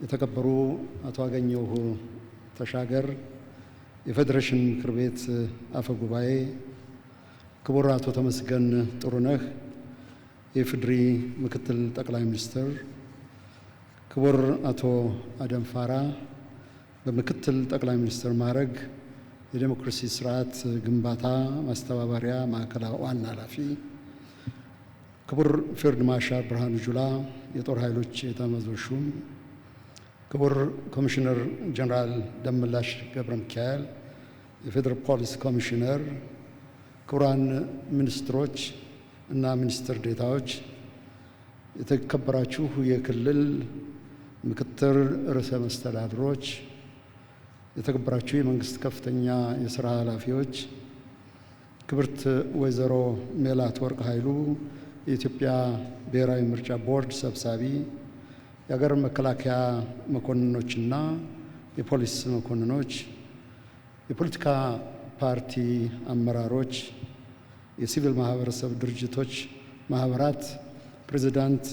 የተከበሩ አቶ አገኘሁ ተሻገር የፌዴሬሽን ምክር ቤት አፈ ጉባኤ፣ ክቡር አቶ ተመስገን ጥሩነህ የኢፌዴሪ ምክትል ጠቅላይ ሚኒስትር፣ ክቡር አቶ አደም ፋራ በምክትል ጠቅላይ ሚኒስትር ማዕረግ የዴሞክራሲ ስርዓት ግንባታ ማስተባበሪያ ማዕከል ዋና ኃላፊ፣ ክቡር ፊልድ ማርሻል ብርሃኑ ጁላ የጦር ኃይሎች ኤታማዦር ሹም፣ ክቡር ኮሚሽነር ጀነራል ደመላሽ ገብረ ሚካኤል የፌዴራል ፖሊስ ኮሚሽነር፣ ክቡራን ሚኒስትሮች እና ሚኒስትር ዴታዎች፣ የተከበራችሁ የክልል ምክትል ርዕሰ መስተዳድሮች፣ የተከበራችሁ የመንግስት ከፍተኛ የሥራ ኃላፊዎች፣ ክብርት ወይዘሮ ሜላት ወርቅ ኃይሉ የኢትዮጵያ ብሔራዊ ምርጫ ቦርድ ሰብሳቢ፣ የሀገር መከላከያ መኮንኖችና የፖሊስ መኮንኖች፣ የፖለቲካ ፓርቲ አመራሮች፣ የሲቪል ማህበረሰብ ድርጅቶች ማህበራት ፕሬዚዳንት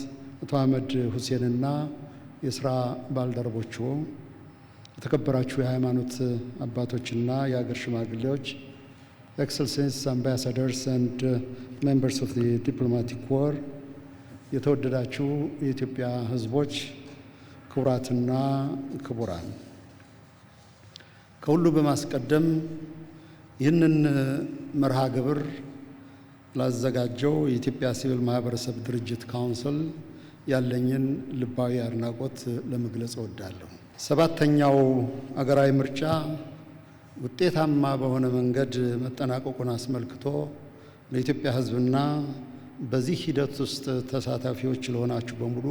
አቶ አህመድ ሁሴንና የስራ ባልደረቦቹ፣ የተከበራችሁ የሃይማኖት አባቶችና የሀገር ሽማግሌዎች፣ ኤክሰለንሲስ አምባሳደርስ ኤንድ ሜምበርስ ኦፍ ዘ ዲፕሎማቲክ ኮር፣ የተወደዳችሁ የኢትዮጵያ ሕዝቦች፣ ክቡራትና ክቡራን፣ ከሁሉ በማስቀደም ይህንን መርሃ ግብር ላዘጋጀው የኢትዮጵያ ሲቪል ማህበረሰብ ድርጅት ካውንስል ያለኝን ልባዊ አድናቆት ለመግለጽ እወዳለሁ። ሰባተኛው አገራዊ ምርጫ ውጤታማ በሆነ መንገድ መጠናቀቁን አስመልክቶ ለኢትዮጵያ ሕዝብና በዚህ ሂደት ውስጥ ተሳታፊዎች ለሆናችሁ በሙሉ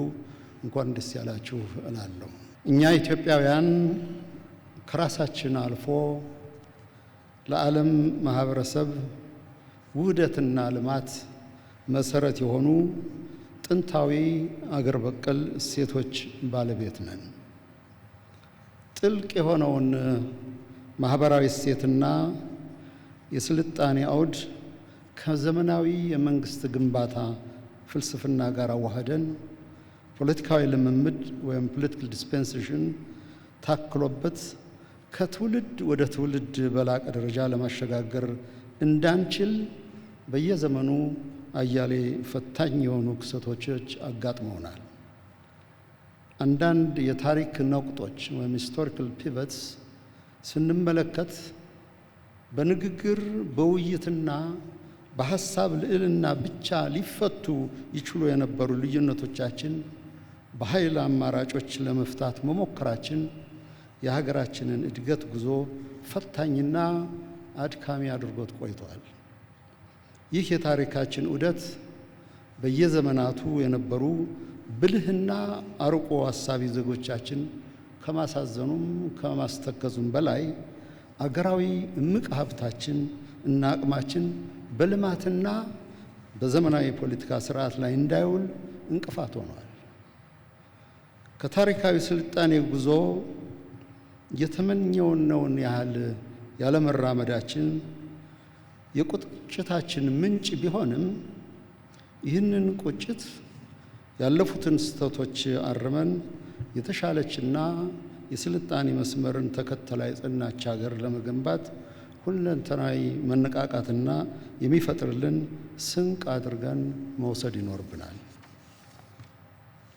እንኳን ደስ ያላችሁ እላለሁ። እኛ ኢትዮጵያውያን ከራሳችን አልፎ ለዓለም ማህበረሰብ ውህደትና ልማት መሰረት የሆኑ ጥንታዊ አገር በቀል እሴቶች ባለቤት ነን። ጥልቅ የሆነውን ማህበራዊ እሴትና የስልጣኔ አውድ ከዘመናዊ የመንግስት ግንባታ ፍልስፍና ጋር አዋህደን ፖለቲካዊ ልምምድ ወይም ፖለቲካል ዲስፔንሴሽን ታክሎበት ከትውልድ ወደ ትውልድ በላቀ ደረጃ ለማሸጋገር እንዳንችል በየዘመኑ አያሌ ፈታኝ የሆኑ ክስተቶች አጋጥመውናል። አንዳንድ የታሪክ ነቁጦች ወይም ሂስቶሪካል ፒቨትስ ስንመለከት በንግግር በውይይትና በሐሳብ ልዕልና ብቻ ሊፈቱ ይችሉ የነበሩ ልዩነቶቻችን በኃይል አማራጮች ለመፍታት መሞከራችን የሀገራችንን እድገት ጉዞ ፈታኝና አድካሚ አድርጎት ቆይቷል። ይህ የታሪካችን ዑደት በየዘመናቱ የነበሩ ብልህና አርቆ አሳቢ ዜጎቻችን ከማሳዘኑም ከማስተከዙም በላይ አገራዊ እምቅ ሀብታችን እና አቅማችን በልማትና በዘመናዊ ፖለቲካ ስርዓት ላይ እንዳይውል እንቅፋት ሆኗል። ከታሪካዊ ስልጣኔ ጉዞ የተመኘውን ያህል ያለመራመዳችን የቁጭታችን ምንጭ ቢሆንም ይህንን ቁጭት ያለፉትን ስህተቶች አርመን የተሻለችና የስልጣኔ መስመርን ተከተላ የጸናች ሀገር ለመገንባት ሁለንተናዊ መነቃቃትና የሚፈጥርልን ስንቅ አድርገን መውሰድ ይኖርብናል።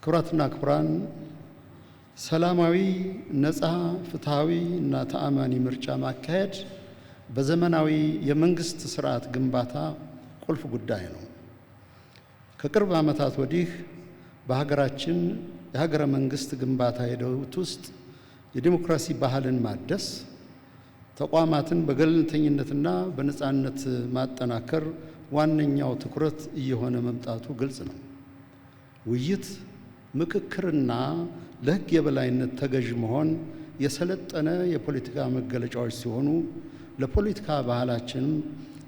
ክቡራትና ክቡራን፣ ሰላማዊ፣ ነፃ፣ ፍትሃዊ እና ተአማኒ ምርጫ ማካሄድ በዘመናዊ የመንግስት ስርዓት ግንባታ ቁልፍ ጉዳይ ነው። ከቅርብ ዓመታት ወዲህ በሀገራችን የሀገረ መንግስት ግንባታ ሂደት ውስጥ የዲሞክራሲ ባህልን ማደስ፣ ተቋማትን በገለልተኝነትና በነፃነት ማጠናከር ዋነኛው ትኩረት እየሆነ መምጣቱ ግልጽ ነው። ውይይት፣ ምክክርና ለሕግ የበላይነት ተገዥ መሆን የሰለጠነ የፖለቲካ መገለጫዎች ሲሆኑ ለፖለቲካ ባህላችንም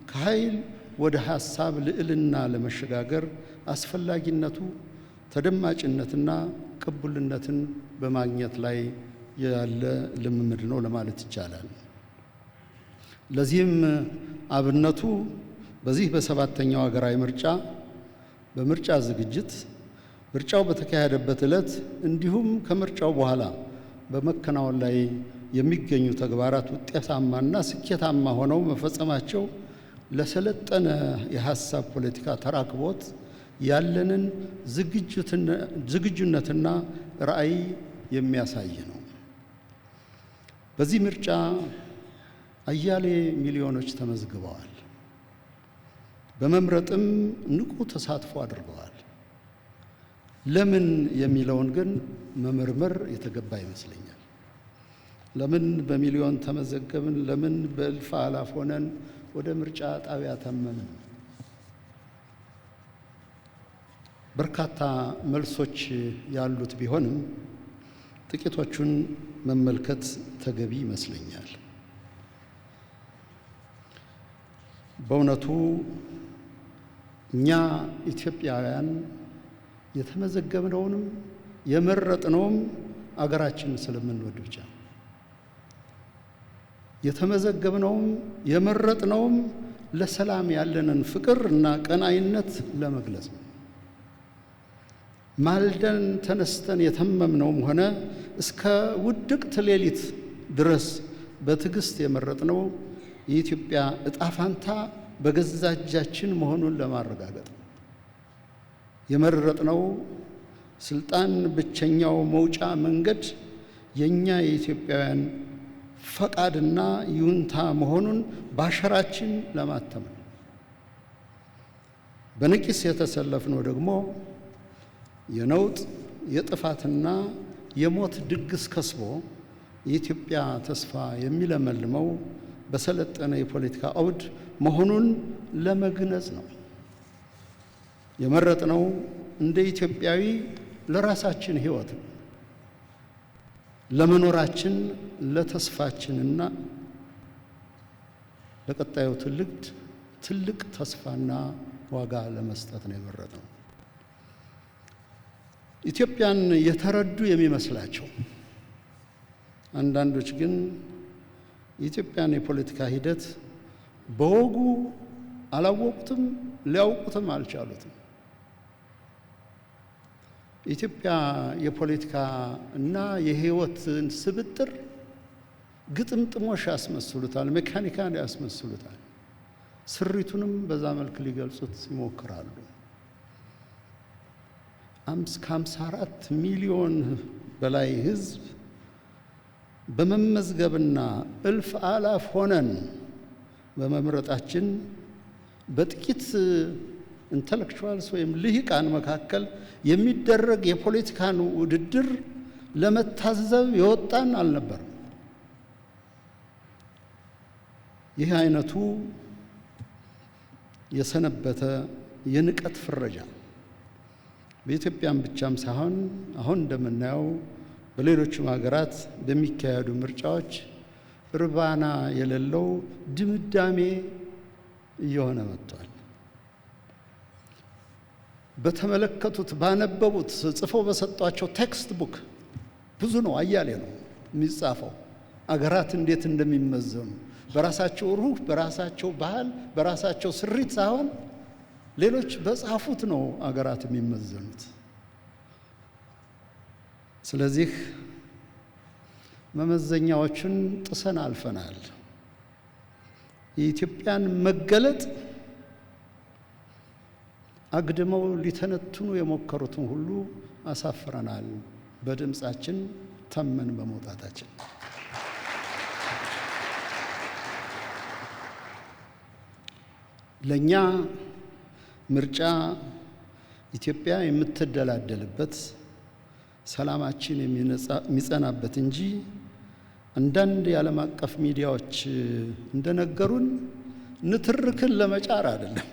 ከኃይል ወደ ሐሳብ ልዕልና ለመሸጋገር አስፈላጊነቱ ተደማጭነትና ቅቡልነትን በማግኘት ላይ ያለ ልምምድ ነው ለማለት ይቻላል። ለዚህም አብነቱ በዚህ በሰባተኛው ሀገራዊ ምርጫ በምርጫ ዝግጅት ምርጫው በተካሄደበት ዕለት እንዲሁም ከምርጫው በኋላ በመከናወን ላይ የሚገኙ ተግባራት ውጤታማና ስኬታማ ሆነው መፈጸማቸው ለሰለጠነ የሐሳብ ፖለቲካ ተራክቦት ያለንን ዝግጁነትና ራዕይ የሚያሳይ ነው። በዚህ ምርጫ አያሌ ሚሊዮኖች ተመዝግበዋል። በመምረጥም ንቁ ተሳትፎ አድርገዋል። ለምን የሚለውን ግን መመርመር የተገባ ይመስለኛል። ለምን በሚሊዮን ተመዘገብን? ለምን በእልፍ አላፍ ሆነን ወደ ምርጫ ጣቢያ ተመምን? በርካታ መልሶች ያሉት ቢሆንም ጥቂቶቹን መመልከት ተገቢ ይመስለኛል። በእውነቱ እኛ ኢትዮጵያውያን የተመዘገብነውንም የመረጥነውም አገራችንን ስለምንወድ ብቻ ነው። የተመዘገብነውም የመረጥነውም ለሰላም ያለንን ፍቅር እና ቀናኢነት ለመግለጽ ነው። ማልደን ተነስተን የተመምነውም ሆነ እስከ ውድቅት ሌሊት ድረስ በትዕግስት የመረጥነው የኢትዮጵያ ዕጣ ፋንታ በገዛ እጃችን መሆኑን ለማረጋገጥ ነው። የመረጥነው ስልጣን ብቸኛው መውጫ መንገድ የኛ የኢትዮጵያውያን ፈቃድና ይሁንታ መሆኑን ባሸራችን ለማተም ነው። በነቂስ የተሰለፍነው ደግሞ የነውጥ የጥፋትና የሞት ድግስ ከስቦ የኢትዮጵያ ተስፋ የሚለመልመው በሰለጠነ የፖለቲካ አውድ መሆኑን ለመግነጽ ነው። የመረጥነው እንደ ኢትዮጵያዊ ለራሳችን ሕይወት ነው። ለመኖራችን ለተስፋችንና ለቀጣዩ ትልቅ ተስፋና ዋጋ ለመስጠት ነው የመረጥነው። ኢትዮጵያን የተረዱ የሚመስላቸው አንዳንዶች ግን የኢትዮጵያን የፖለቲካ ሂደት በወጉ አላወቁትም፣ ሊያውቁትም አልቻሉትም። ኢትዮጵያ የፖለቲካ እና የህይወትን ስብጥር ግጥምጥሞሽ ያስመስሉታል፣ ሜካኒካል ያስመስሉታል። ስሪቱንም በዛ መልክ ሊገልጹት ይሞክራሉ። ከ54 ሚሊዮን በላይ ህዝብ በመመዝገብና እልፍ አላፍ ሆነን በመምረጣችን በጥቂት ኢንተሌክቹዋልስ ወይም ልሂቃን መካከል የሚደረግ የፖለቲካን ውድድር ለመታዘብ የወጣን አልነበረም። ይህ አይነቱ የሰነበተ የንቀት ፍረጃ በኢትዮጵያም ብቻም ሳይሆን አሁን እንደምናየው በሌሎችም ሀገራት በሚካሄዱ ምርጫዎች እርባና የሌለው ድምዳሜ እየሆነ መጥቷል። በተመለከቱት፣ ባነበቡት፣ ጽፈው በሰጧቸው ቴክስት ቡክ ብዙ ነው፣ አያሌ ነው የሚጻፈው። አገራት እንዴት እንደሚመዘኑ በራሳቸው ሩህ፣ በራሳቸው ባህል፣ በራሳቸው ስሪት ሳይሆን ሌሎች በጻፉት ነው አገራት የሚመዘኑት። ስለዚህ መመዘኛዎችን ጥሰን አልፈናል። የኢትዮጵያን መገለጥ አግድመው ሊተነትኑ የሞከሩትን ሁሉ አሳፍረናል፣ በድምፃችን ተመን በመውጣታችን። ለኛ ምርጫ ኢትዮጵያ የምትደላደልበት፣ ሰላማችን የሚጸናበት እንጂ አንዳንድ የዓለም አቀፍ ሚዲያዎች እንደነገሩን ንትርክን ለመጫር አይደለም፣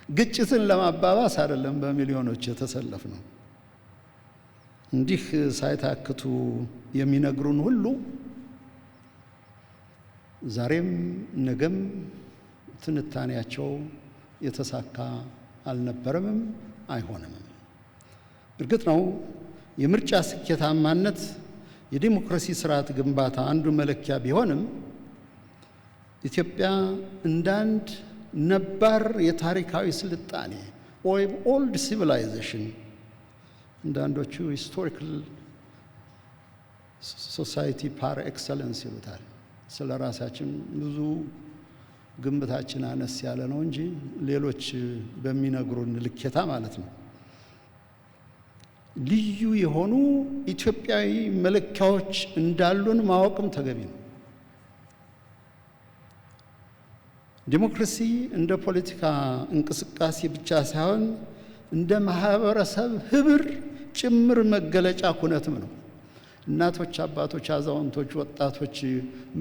ግጭትን ለማባባስ አይደለም በሚሊዮኖች የተሰለፍ ነው። እንዲህ ሳይታክቱ የሚነግሩን ሁሉ ዛሬም ነገም ትንታኔያቸው የተሳካ አልነበረምም፣ አይሆንምም። እርግጥ ነው የምርጫ ስኬታማነት የዲሞክራሲ ስርዓት ግንባታ አንዱ መለኪያ ቢሆንም ኢትዮጵያ እንደ አንድ ነባር የታሪካዊ ስልጣኔ ወይም ኦልድ ሲቪላይዜሽን አንዳንዶቹ ሂስቶሪካል ሶሳይቲ ፓር ኤክሰለንስ ይሉታል። ስለ ራሳችን ብዙ ግምታችን አነስ ያለ ነው እንጂ ሌሎች በሚነግሩን ልኬታ ማለት ነው። ልዩ የሆኑ ኢትዮጵያዊ መለኪያዎች እንዳሉን ማወቅም ተገቢ ነው። ዲሞክራሲ እንደ ፖለቲካ እንቅስቃሴ ብቻ ሳይሆን እንደ ማህበረሰብ ህብር ጭምር መገለጫ ኩነትም ነው። እናቶች፣ አባቶች፣ አዛውንቶች፣ ወጣቶች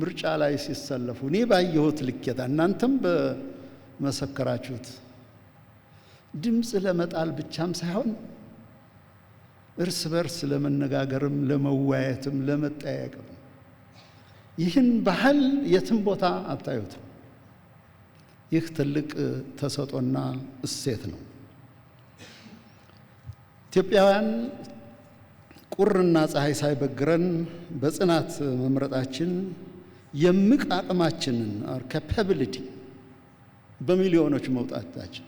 ምርጫ ላይ ሲሰለፉ እኔ ባየሁት ልኬታ እናንተም በመሰከራችሁት ድምፅ ለመጣል ብቻም ሳይሆን እርስ በርስ ለመነጋገርም፣ ለመወያየትም፣ ለመጠያየቅም ይህን ባህል የትም ቦታ አታዩትም። ይህ ትልቅ ተሰጦና እሴት ነው። ኢትዮጵያውያን ቁርና ፀሐይ ሳይበግረን በጽናት መምረጣችን የምቅ አቅማችንን ካፓቢሊቲ በሚሊዮኖች መውጣታችን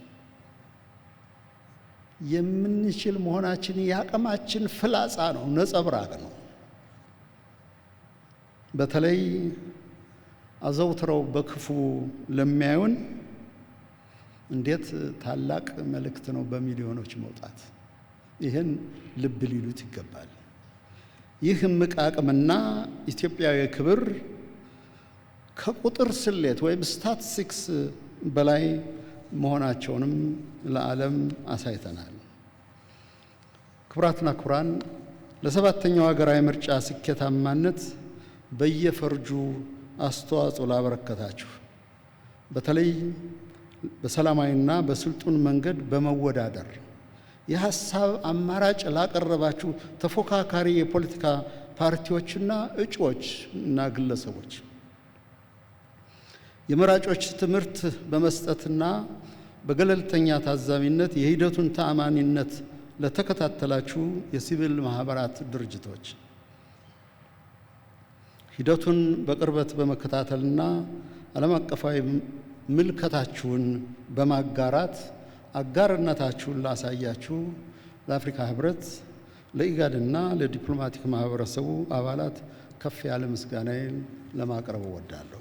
የምንችል መሆናችን የአቅማችን ፍላጻ ነው፣ ነጸብራቅ ነው። በተለይ አዘውትረው በክፉ ለሚያዩን እንዴት ታላቅ መልእክት ነው በሚሊዮኖች መውጣት። ይህን ልብ ሊሉት ይገባል። ይህ እምቅ አቅምና ኢትዮጵያዊ ክብር ከቁጥር ስሌት ወይም ስታቲስቲክስ በላይ መሆናቸውንም ለዓለም አሳይተናል። ክቡራትና ክቡራን፣ ለሰባተኛው ሀገራዊ ምርጫ ስኬታማነት በየፈርጁ አስተዋጽኦ ላበረከታችሁ፣ በተለይ በሰላማዊና በስልጡን መንገድ በመወዳደር የሀሳብ አማራጭ ላቀረባችሁ ተፎካካሪ የፖለቲካ ፓርቲዎችና እጩዎች እና ግለሰቦች፣ የመራጮች ትምህርት በመስጠትና በገለልተኛ ታዛቢነት የሂደቱን ተአማኒነት ለተከታተላችሁ የሲቪል ማህበራት ድርጅቶች፣ ሂደቱን በቅርበት በመከታተልና ዓለም አቀፋዊ ምልከታችሁን በማጋራት አጋርነታችሁን ላሳያችሁ ለአፍሪካ ህብረት፣ ለኢጋድና ለዲፕሎማቲክ ማህበረሰቡ አባላት ከፍ ያለ ምስጋናዬን ለማቅረብ እወዳለሁ።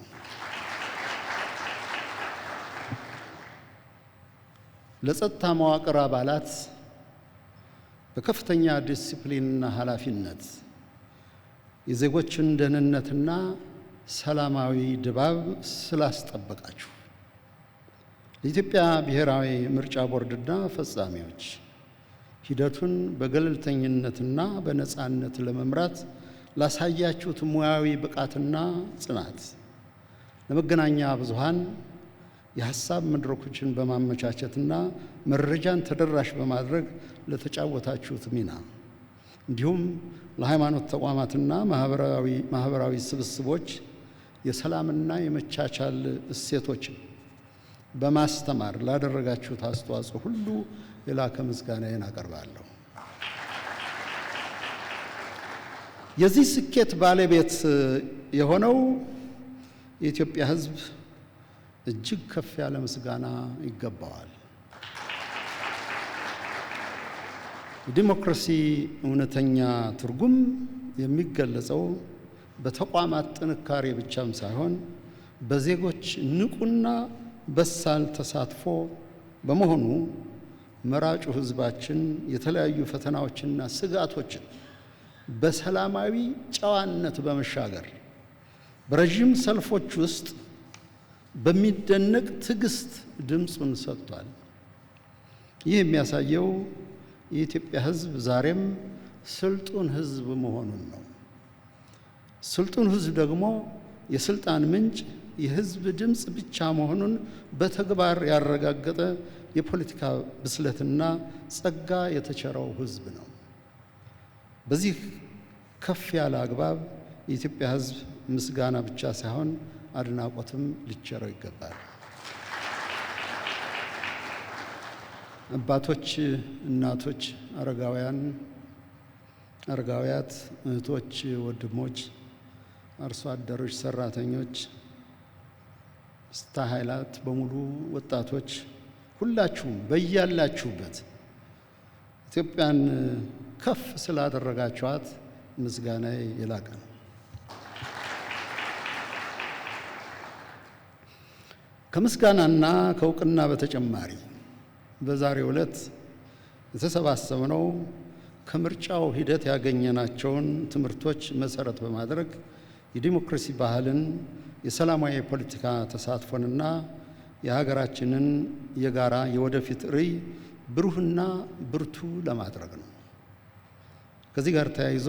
ለጸጥታ መዋቅር አባላት በከፍተኛ ዲሲፕሊንና ኃላፊነት የዜጎችን ደህንነትና ሰላማዊ ድባብ ስላስጠበቃችሁ፣ ለኢትዮጵያ ብሔራዊ ምርጫ ቦርድና ፈጻሚዎች ሂደቱን በገለልተኝነትና በነፃነት ለመምራት ላሳያችሁት ሙያዊ ብቃትና ጽናት፣ ለመገናኛ ብዙሃን የሀሳብ መድረኮችን በማመቻቸትና መረጃን ተደራሽ በማድረግ ለተጫወታችሁት ሚና፣ እንዲሁም ለሃይማኖት ተቋማትና ማህበራዊ ስብስቦች የሰላምና የመቻቻል እሴቶችን በማስተማር ላደረጋችሁት አስተዋጽኦ ሁሉ የላቀ ምስጋናዬን አቀርባለሁ። የዚህ ስኬት ባለቤት የሆነው የኢትዮጵያ ሕዝብ እጅግ ከፍ ያለ ምስጋና ይገባዋል። የዲሞክራሲ እውነተኛ ትርጉም የሚገለጸው በተቋማት ጥንካሬ ብቻም ሳይሆን በዜጎች ንቁና በሳል ተሳትፎ በመሆኑ መራጩ ሕዝባችን የተለያዩ ፈተናዎችና ስጋቶችን በሰላማዊ ጨዋነት በመሻገር በረዥም ሰልፎች ውስጥ በሚደነቅ ትዕግስት ድምፁን ሰጥቷል። ይህ የሚያሳየው የኢትዮጵያ ሕዝብ ዛሬም ስልጡን ሕዝብ መሆኑን ነው። ስልጡን ሕዝብ ደግሞ የስልጣን ምንጭ የሕዝብ ድምፅ ብቻ መሆኑን በተግባር ያረጋገጠ የፖለቲካ ብስለትና ጸጋ የተቸረው ሕዝብ ነው። በዚህ ከፍ ያለ አግባብ የኢትዮጵያ ሕዝብ ምስጋና ብቻ ሳይሆን አድናቆትም ሊቸረው ይገባል። አባቶች፣ እናቶች፣ አረጋውያት፣ እህቶች፣ ወንድሞች፣ አርሶ አደሮች፣ ሰራተኞች፣ ስታ ኃይላት በሙሉ፣ ወጣቶች፣ ሁላችሁም በያላችሁበት ኢትዮጵያን ከፍ ስላደረጋችኋት ምስጋናዬ የላቀ ነው። ከምስጋናና ከእውቅና በተጨማሪ በዛሬው ዕለት የተሰባሰብነው ከምርጫው ሂደት ያገኘናቸውን ትምህርቶች መሰረት በማድረግ የዲሞክራሲ ባህልን፣ የሰላማዊ የፖለቲካ ተሳትፎንና የሀገራችንን የጋራ የወደፊት ርዕይ ብሩህና ብርቱ ለማድረግ ነው። ከዚህ ጋር ተያይዞ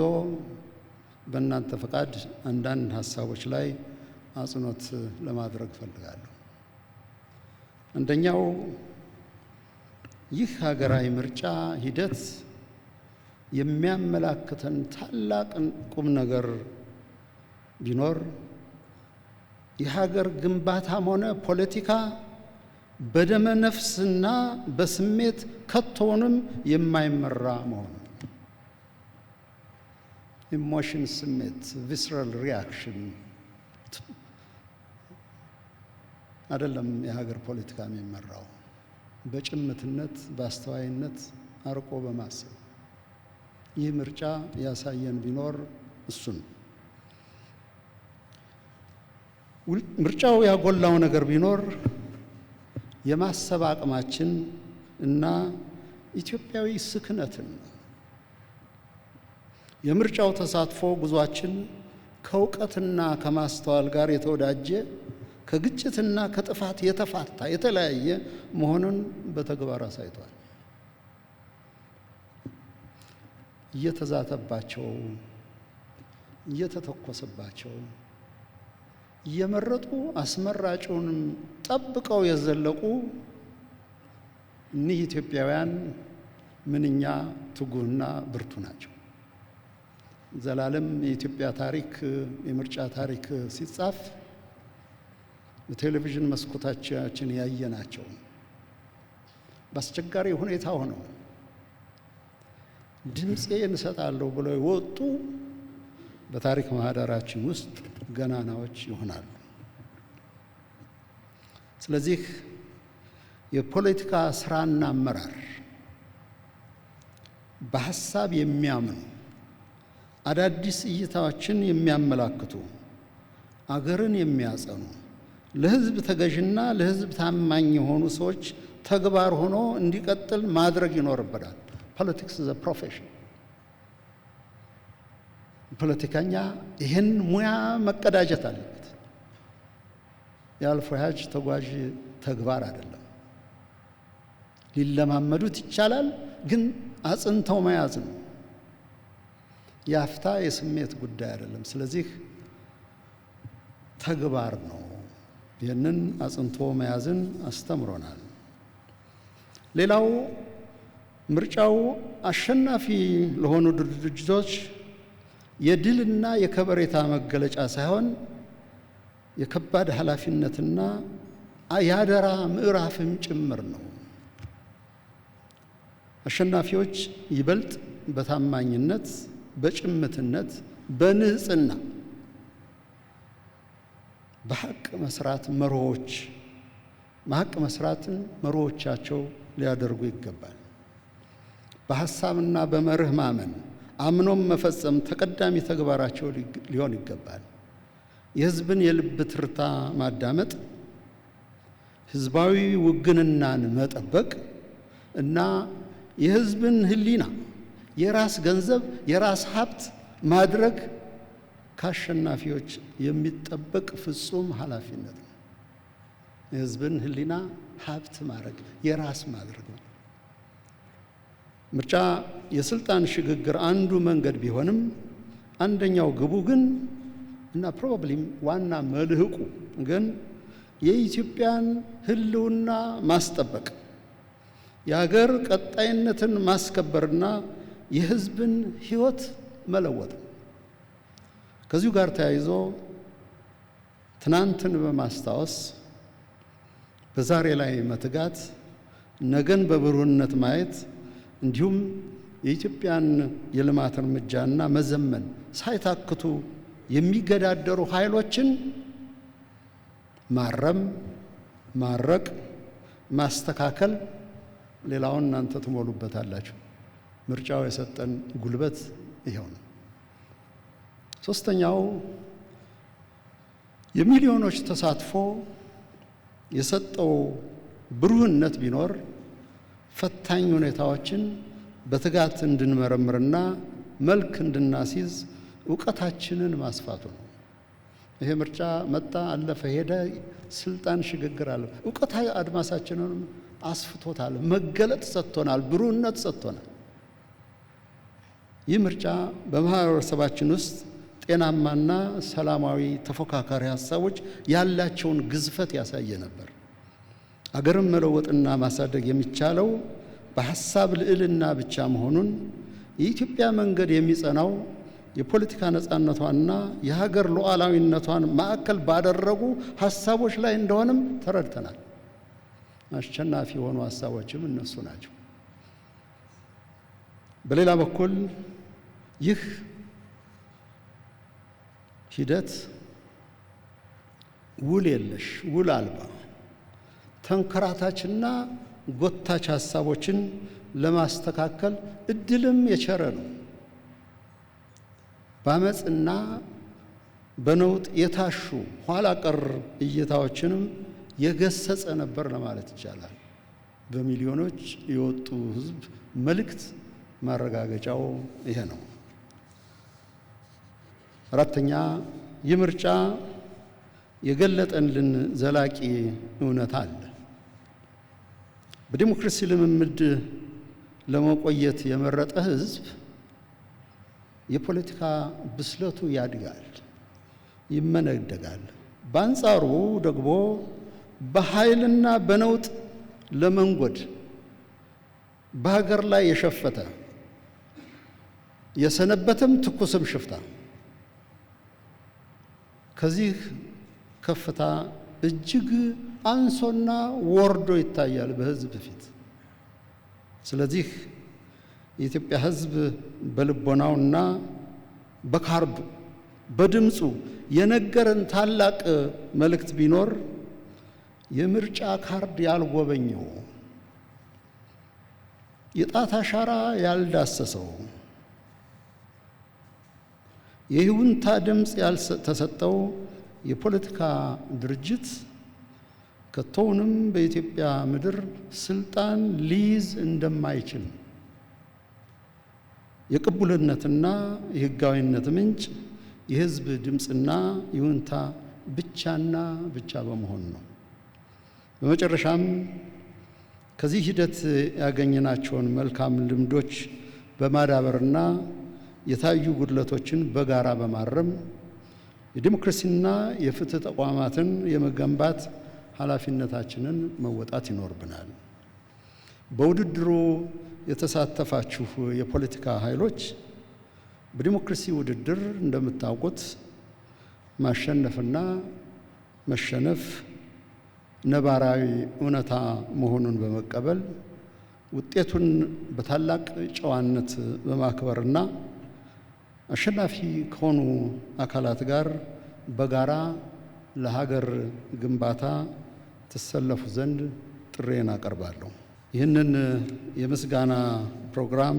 በእናንተ ፈቃድ አንዳንድ ሀሳቦች ላይ አጽንኦት ለማድረግ እፈልጋለሁ። አንደኛው ይህ ሀገራዊ ምርጫ ሂደት የሚያመላክተን ታላቅ ቁም ነገር ቢኖር የሀገር ግንባታም ሆነ ፖለቲካ በደመ ነፍስና በስሜት ከቶውንም የማይመራ መሆኑ። ኢሞሽን፣ ስሜት፣ ቪስራል ሪያክሽን አይደለም የሀገር ፖለቲካ የሚመራው፣ በጭምትነት፣ በአስተዋይነት፣ አርቆ በማሰብ። ይህ ምርጫ ያሳየን ቢኖር እሱን። ምርጫው ያጎላው ነገር ቢኖር የማሰብ አቅማችን እና ኢትዮጵያዊ ስክነትን ነው። የምርጫው ተሳትፎ ጉዟችን ከእውቀትና ከማስተዋል ጋር የተወዳጀ፣ ከግጭትና ከጥፋት የተፋታ የተለያየ መሆኑን በተግባር አሳይቷል። እየተዛተባቸው፣ እየተተኮሰባቸው እየመረጡ አስመራጩንም ጠብቀው የዘለቁ እኒህ ኢትዮጵያውያን ምንኛ ትጉህና ብርቱ ናቸው። ዘላለም የኢትዮጵያ ታሪክ የምርጫ ታሪክ ሲጻፍ በቴሌቪዥን መስኮታችን ያየናቸው በአስቸጋሪ ሁኔታ ሆነው ድምፄን እሰጣለሁ ብለው የወጡ በታሪክ ማህደራችን ውስጥ ገናናዎች ይሆናሉ። ስለዚህ የፖለቲካ ስራና አመራር በሀሳብ የሚያምኑ አዳዲስ እይታዎችን የሚያመላክቱ አገርን የሚያጸኑ ለሕዝብ ተገዥና ለሕዝብ ታማኝ የሆኑ ሰዎች ተግባር ሆኖ እንዲቀጥል ማድረግ ይኖርበታል። ፖለቲክስ ዘ ፕሮፌሽን። ፖለቲከኛ ይህን ሙያ መቀዳጀት አለበት። የአልፎ ያጅ ተጓዥ ተግባር አይደለም። ሊለማመዱት ይቻላል፣ ግን አጽንተው መያዝ ነው። የአፍታ የስሜት ጉዳይ አይደለም። ስለዚህ ተግባር ነው። ይህንን አጽንቶ መያዝን አስተምሮናል። ሌላው ምርጫው አሸናፊ ለሆኑ ድርጅቶች የድልና የከበሬታ መገለጫ ሳይሆን የከባድ ኃላፊነትና የአደራ ምዕራፍም ጭምር ነው። አሸናፊዎች ይበልጥ በታማኝነት፣ በጭምትነት፣ በንጽህና በሐቅ መስራት መርሆች በሐቅ መስራትን መርሆቻቸው ሊያደርጉ ይገባል። በሐሳብና በመርህ ማመን አምኖም መፈጸም ተቀዳሚ ተግባራቸው ሊሆን ይገባል። የሕዝብን የልብ ትርታ ማዳመጥ፣ ሕዝባዊ ውግንናን መጠበቅ እና የሕዝብን ሕሊና የራስ ገንዘብ የራስ ሀብት ማድረግ ከአሸናፊዎች የሚጠበቅ ፍጹም ኃላፊነት ነው። የሕዝብን ሕሊና ሀብት ማድረግ የራስ ማድረግ ነው። ምርጫ የስልጣን ሽግግር አንዱ መንገድ ቢሆንም አንደኛው ግቡ ግን እና ፕሮባብሊም ዋና መልህቁ ግን የኢትዮጵያን ሕልውና ማስጠበቅ፣ የሀገር ቀጣይነትን ማስከበርና የሕዝብን ሕይወት መለወጥ ነው። ከዚሁ ጋር ተያይዞ ትናንትን በማስታወስ በዛሬ ላይ መትጋት፣ ነገን በብሩህነት ማየት እንዲሁም የኢትዮጵያን የልማት እርምጃና መዘመን ሳይታክቱ የሚገዳደሩ ኃይሎችን ማረም፣ ማረቅ፣ ማስተካከል፣ ሌላውን እናንተ ትሞሉበታላችሁ ምርጫው የሰጠን ጉልበት ይኸው ነው። ሶስተኛው የሚሊዮኖች ተሳትፎ የሰጠው ብሩህነት ቢኖር ፈታኝ ሁኔታዎችን በትጋት እንድንመረምርና መልክ እንድናስይዝ ዕውቀታችንን ማስፋቱ ነው። ይሄ ምርጫ መጣ፣ አለፈ፣ ሄደ፣ ስልጣን ሽግግር አለ። ዕውቀት አድማሳችንን አስፍቶታል፣ መገለጥ ሰጥቶናል፣ ብሩህነት ሰጥቶናል። ይህ ምርጫ በማህበረሰባችን ውስጥ ጤናማና ሰላማዊ ተፎካካሪ ሀሳቦች ያላቸውን ግዝፈት ያሳየ ነበር። አገርን መለወጥና ማሳደግ የሚቻለው በሐሳብ ልዕልና ብቻ መሆኑን የኢትዮጵያ መንገድ የሚጸናው የፖለቲካ ነፃነቷንና የሀገር ሉዓላዊነቷን ማዕከል ባደረጉ ሀሳቦች ላይ እንደሆነም ተረድተናል። አሸናፊ የሆኑ ሀሳቦችም እነሱ ናቸው። በሌላ በኩል ይህ ሂደት ውል የለሽ፣ ውል አልባ፣ ተንከራታችና ጎታች ሀሳቦችን ለማስተካከል እድልም የቸረ ነው። በአመፅና በነውጥ የታሹ ኋላ ቀር እይታዎችንም የገሰጸ ነበር ለማለት ይቻላል። በሚሊዮኖች የወጡ ህዝብ መልእክት ማረጋገጫው ይሄ ነው። አራተኛ፣ ይህ ምርጫ የገለጠልን ዘላቂ እውነት አለ። በዲሞክራሲ ልምምድ ለመቆየት የመረጠ ህዝብ የፖለቲካ ብስለቱ ያድጋል፣ ይመነደጋል። በአንጻሩ ደግሞ በኃይልና በነውጥ ለመንጎድ በሀገር ላይ የሸፈተ የሰነበተም ትኩስም ሽፍታ ከዚህ ከፍታ እጅግ አንሶና ወርዶ ይታያል በህዝብ ፊት። ስለዚህ የኢትዮጵያ ህዝብ በልቦናውና በካርዱ በድምፁ የነገረን ታላቅ መልእክት ቢኖር የምርጫ ካርድ ያልጎበኘው፣ የጣት አሻራ ያልዳሰሰው፣ የይሁንታ ድምፅ ያልተሰጠው የፖለቲካ ድርጅት ከቶውንም በኢትዮጵያ ምድር ስልጣን ሊይዝ እንደማይችል፣ የቅቡልነትና የህጋዊነት ምንጭ የህዝብ ድምፅና ይሁንታ ብቻና ብቻ በመሆን ነው። በመጨረሻም ከዚህ ሂደት ያገኘናቸውን መልካም ልምዶች በማዳበርና የታዩ ጉድለቶችን በጋራ በማረም የዲሞክራሲና የፍትህ ተቋማትን የመገንባት ኃላፊነታችንን መወጣት ይኖርብናል። በውድድሩ የተሳተፋችሁ የፖለቲካ ኃይሎች በዲሞክራሲ ውድድር እንደምታውቁት ማሸነፍና መሸነፍ ነባራዊ እውነታ መሆኑን በመቀበል ውጤቱን በታላቅ ጨዋነት በማክበርና አሸናፊ ከሆኑ አካላት ጋር በጋራ ለሀገር ግንባታ ትሰለፉ ዘንድ ጥሬን አቀርባለሁ። ይህንን የምስጋና ፕሮግራም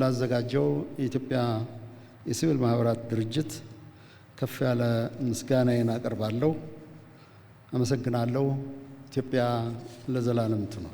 ላዘጋጀው የኢትዮጵያ የሲቪል ማህበራት ድርጅት ከፍ ያለ ምስጋናዬን አቀርባለሁ። አመሰግናለሁ። ኢትዮጵያ ለዘላለም ትኖር።